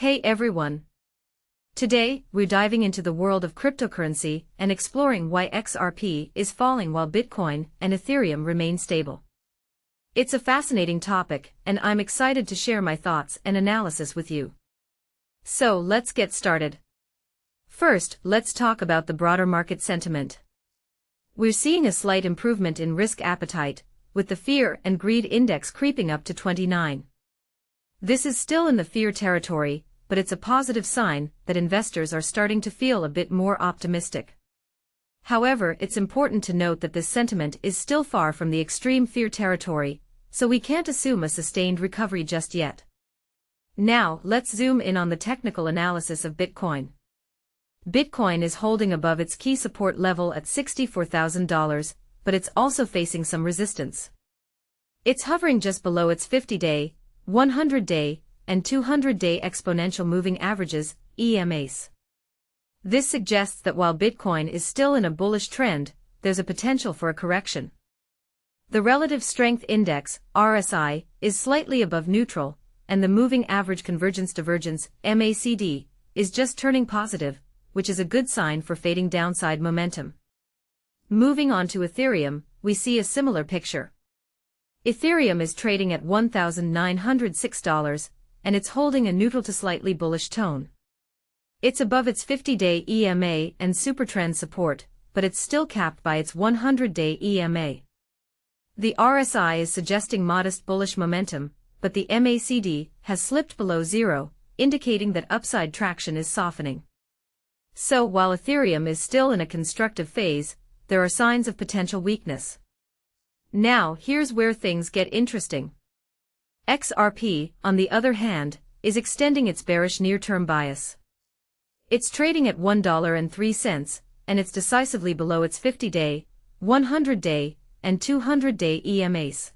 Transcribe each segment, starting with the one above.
Hey everyone! Today, we're diving into the world of cryptocurrency and exploring why XRP is falling while Bitcoin and Ethereum remain stable. It's a fascinating topic, and I'm excited to share my thoughts and analysis with you. So, let's get started. First, let's talk about the broader market sentiment. We're seeing a slight improvement in risk appetite, with the fear and greed index creeping up to 29. This is still in the fear territory, but it's a positive sign that investors are starting to feel a bit more optimistic. However, it's important to note that this sentiment is still far from the extreme fear territory, so we can't assume a sustained recovery just yet. Now, let's zoom in on the technical analysis of Bitcoin. Bitcoin is holding above its key support level at $64,000, but it's also facing some resistance. It's hovering just below its 50-day, 100-day, and 200-day exponential moving averages, EMAs. This suggests that while Bitcoin is still in a bullish trend, there's a potential for a correction. The Relative Strength Index, RSI, is slightly above neutral, and the Moving Average Convergence Divergence, MACD, is just turning positive, which is a good sign for fading downside momentum. Moving on to Ethereum, we see a similar picture. Ethereum is trading at $1,906, and it's holding a neutral to slightly bullish tone. It's above its 50-day EMA and supertrend support, but it's still capped by its 100-day EMA. The RSI is suggesting modest bullish momentum, but the MACD has slipped below zero, indicating that upside traction is softening. So while Ethereum is still in a constructive phase, there are signs of potential weakness. Now, here's where things get interesting. XRP, on the other hand, is extending its bearish near-term bias. It's trading at $1.03, and it's decisively below its 50-day, 100-day, and 200-day EMAs.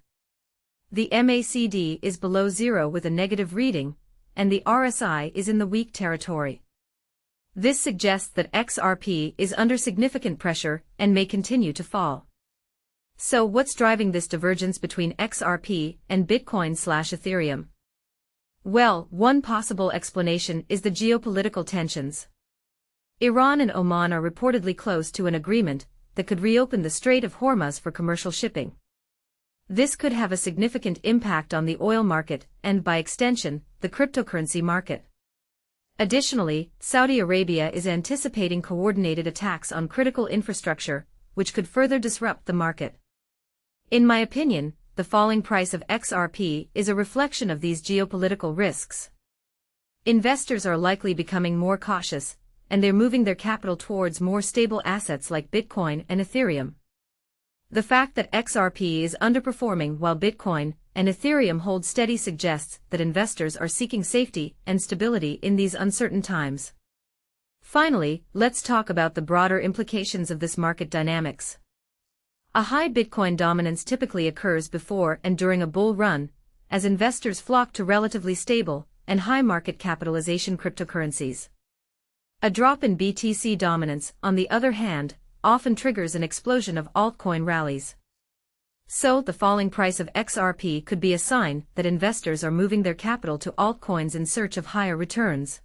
The MACD is below zero with a negative reading, and the RSI is in the weak territory. This suggests that XRP is under significant pressure and may continue to fall. So what's driving this divergence between XRP and Bitcoin/Ethereum? Well, one possible explanation is the geopolitical tensions. Iran and Oman are reportedly close to an agreement that could reopen the Strait of Hormuz for commercial shipping. This could have a significant impact on the oil market and, by extension, the cryptocurrency market. Additionally, Saudi Arabia is anticipating coordinated attacks on critical infrastructure, which could further disrupt the market. In my opinion, the falling price of XRP is a reflection of these geopolitical risks. Investors are likely becoming more cautious, and they're moving their capital towards more stable assets like Bitcoin and Ethereum. The fact that XRP is underperforming while Bitcoin and Ethereum hold steady suggests that investors are seeking safety and stability in these uncertain times. Finally, let's talk about the broader implications of this market dynamics. A high Bitcoin dominance typically occurs before and during a bull run, as investors flock to relatively stable and high market capitalization cryptocurrencies. A drop in BTC dominance, on the other hand, often triggers an explosion of altcoin rallies. So, the falling price of XRP could be a sign that investors are moving their capital to altcoins in search of higher returns.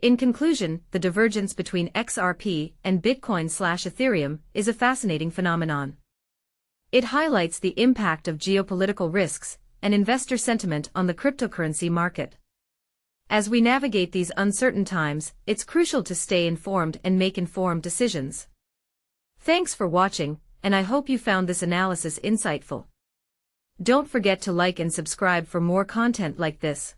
In conclusion, the divergence between XRP and Bitcoin/Ethereum is a fascinating phenomenon. It highlights the impact of geopolitical risks and investor sentiment on the cryptocurrency market. As we navigate these uncertain times, it's crucial to stay informed and make informed decisions. Thanks for watching, and I hope you found this analysis insightful. Don't forget to like and subscribe for more content like this.